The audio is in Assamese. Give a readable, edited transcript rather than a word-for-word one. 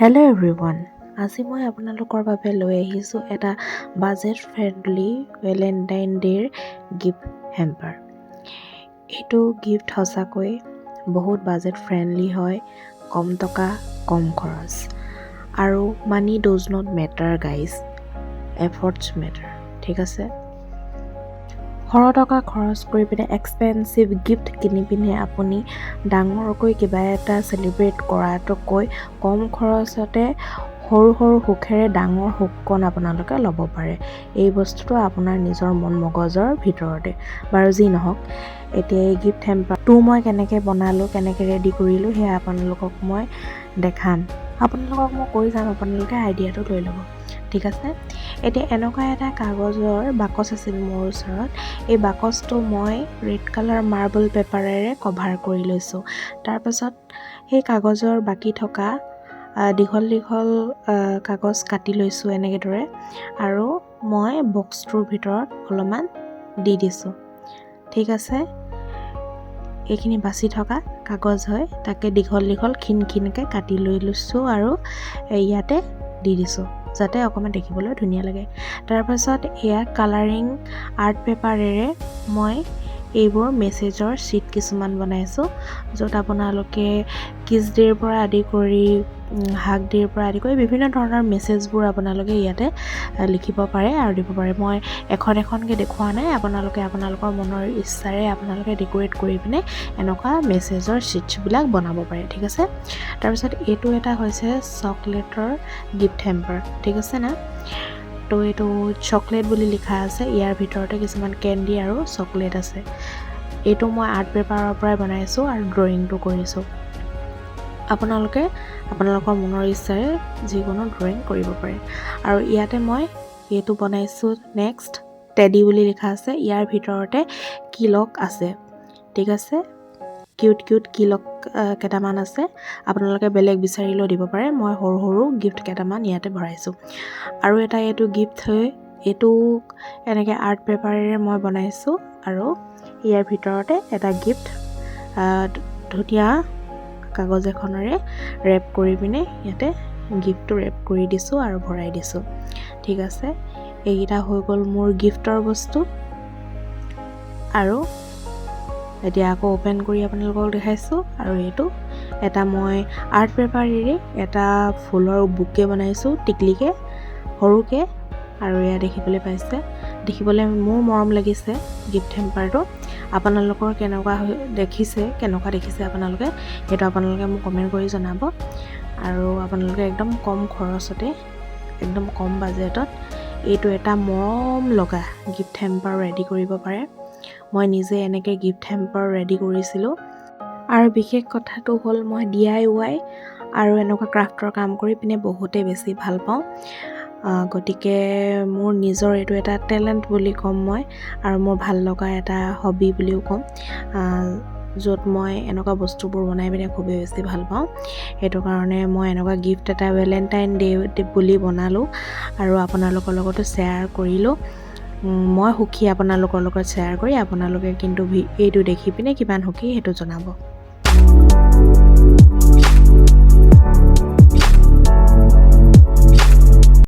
হেল্ল' এভৰিৱান, আজি মই আপোনালোকৰ বাবে লৈ আহিছোঁ এটা বাজেট ফ্ৰেণ্ডলি ভেলেণ্টাইন ডে'ৰ গিফ্ট হেম্পাৰ। এইটো গিফ্ট সঁচাকৈ বহুত বাজেট ফ্ৰেণ্ডলি হয়, কম টকা কম খৰচ। আৰু money does not matter guys, efforts matter. ঠিক আছে, সৰহ টকা খৰচ কৰি পিনে এক্সপেঞ্চিভ গিফ্ট কিনি পিনে আপুনি ডাঙৰকৈ কিবা এটা চেলিব্ৰেট কৰাটোকৈ কম খৰচতে সৰু সৰু সুখেৰে ডাঙৰ সুখকণ আপোনালোকে ল'ব পাৰে। এই বস্তুটো আপোনাৰ নিজৰ মন মগজৰ ভিতৰতে। বাৰু যি নহওক, এতিয়া এই গিফ্ট হেম্পাৰটো মই কেনেকৈ বনালোঁ, কেনেকৈ ৰেডি কৰিলোঁ সেয়া আপোনালোকক মই দেখাম। আপোনালোকক মই কৈ যাম, আপোনালোকে আইডিয়াটো লৈ ল'ব। ঠিক আছে, এতিয়া এনেকুৱা এটা কাগজৰ বাকচ আছিল মোৰ ওচৰত। এই বাকচটো মই ৰেড কালাৰ মাৰ্বল পেপাৰেৰে কভাৰ কৰি লৈছোঁ। তাৰপাছত সেই কাগজৰ বাকী থকা দীঘল দীঘল কাগজ কাটি লৈছোঁ এনেকৈ দৰে, আৰু মই বক্সটোৰ ভিতৰত অলপমান দি দিছোঁ। ঠিক আছে, এইখিনি বাচি থকা কাগজ হয়, তাকে দীঘল দীঘল ক্ষীণ ক্ষীণকৈ কাটি লৈ লৈছোঁ আৰু ইয়াতে দি দিছোঁ যাতে অকণমান দেখিবলৈ ধুনীয়া লাগে। তাৰপাছত এয়া কালাৰিং আৰ্ট পেপাৰেৰে মই এইবোৰ মেছেজৰ শ্বীট কিছুমান বনাইছোঁ, য'ত আপোনালোকে কিছ ডে'ৰ পৰা আদি কৰি হাগ ডে'ৰ পৰা আদি কৰি বিভিন্ন ধৰণৰ মেছেজবোৰ আপোনালোকে ইয়াতে লিখিব পাৰে আৰু দিব পাৰে। মই এখন এখনকৈ দেখুওৱা নাই, আপোনালোকে আপোনালোকৰ মনৰ ইচ্ছাৰে আপোনালোকে ডেক'ৰেট কৰি পিনে এনেকুৱা মেছেজৰ শ্বীটছবিলাক বনাব পাৰে। ঠিক আছে, তাৰপিছত এইটো এটা হৈছে চকলেটৰ গিফ্ট হেম্পাৰ। ঠিক আছে না, তো এইটো চকলেট বুলি লিখা আছে, ইয়াৰ ভিতৰতে কিছুমান কেণ্ডি আৰু চকলেট আছে। এইটো মই আৰ্ট পেপাৰৰ পৰাই বনাইছোঁ আৰু ড্ৰয়িংটো কৰিছোঁ। আপোনালোকে আপোনালোকৰ মনৰ ইচ্ছাৰে যিকোনো ড্ৰয়িং কৰিব পাৰে। আৰু ইয়াতে মই এইটো বনাইছোঁ নেক্সট টেডি বুলি লিখা আছে, ইয়াৰ ভিতৰতে কিলক আছে। ঠিক আছে, কিউট কিউট কিলক কেইটামান আছে, আপোনালোকে বেলেগ বিচাৰিলেও দিব পাৰে। মই সৰু সৰু গিফ্ট কেইটামান ইয়াতে ভৰাইছোঁ। আৰু এটা এইটো গিফ্ট হয়, এইটো এনেকৈ আৰ্ট পেপাৰেৰে মই বনাইছোঁ আৰু ইয়াৰ ভিতৰতে এটা গিফ্ট ধুনীয়া কাগজ এখনেৰে ৰেপ কৰি পিনে ইয়াতে গিফ্টটো ৰেপ কৰি দিছোঁ আৰু ভৰাই দিছোঁ। ঠিক আছে, এইকেইটা হৈ গ'ল মোৰ গিফ্টৰ বস্তু। আৰু এতিয়া আকৌ অ'পেন কৰি আপোনালোকক দেখাইছোঁ। আৰু এইটো এটা মই আৰ্ট পেপাৰেৰে এটা ফুলৰ বুকে বনাইছোঁ, টিকলিকৈ সৰুকৈ, আৰু এয়া দেখিবলৈ পাইছে, দেখিবলৈ মোৰ মৰম লাগিছে গিফ্ট হেম্পাৰটো। আপোনালোকৰ কেনেকুৱা দেখিছে আপোনালোকে সেইটো আপোনালোকে মোক কমেণ্ট কৰি জনাব। আৰু আপোনালোকে একদম কম খৰচতে, একদম কম বাজেটত এইটো এটা মৰম লগা গিফ্ট হেম্পাৰ ৰেডি কৰিব পাৰে। মই নিজে এনেকৈ গিফ্ট হেম্পাৰ ৰেডি কৰিছিলোঁ। আৰু বিশেষ কথাটো হ'ল, মই DIY আৰু এনেকুৱা ক্ৰাফ্টৰ কাম কৰি পিনে বহুতেই বেছি ভাল পাওঁ। গতিকে মোৰ নিজৰ এইটো এটা টেলেণ্ট বুলি ক'ম মই, আৰু মোৰ ভাল লগা এটা হবি বুলিও ক'ম, য'ত মই এনেকুৱা বস্তুবোৰ বনাই পিনে খুবেই বেছি ভাল পাওঁ। সেইটো কাৰণে মই এনেকুৱা গিফ্ট এটা ভেলেণ্টাইন ডে' বুলি বনালোঁ আৰু আপোনালোকৰ লগতো শ্বেয়াৰ কৰিলোঁ। মই সুখী আপোনালোকৰ লগত শ্বেয়াৰ কৰি। আপোনালোকে কিন্তু এইটো দেখি পিনে কিমান সুখী সেইটো জনাব।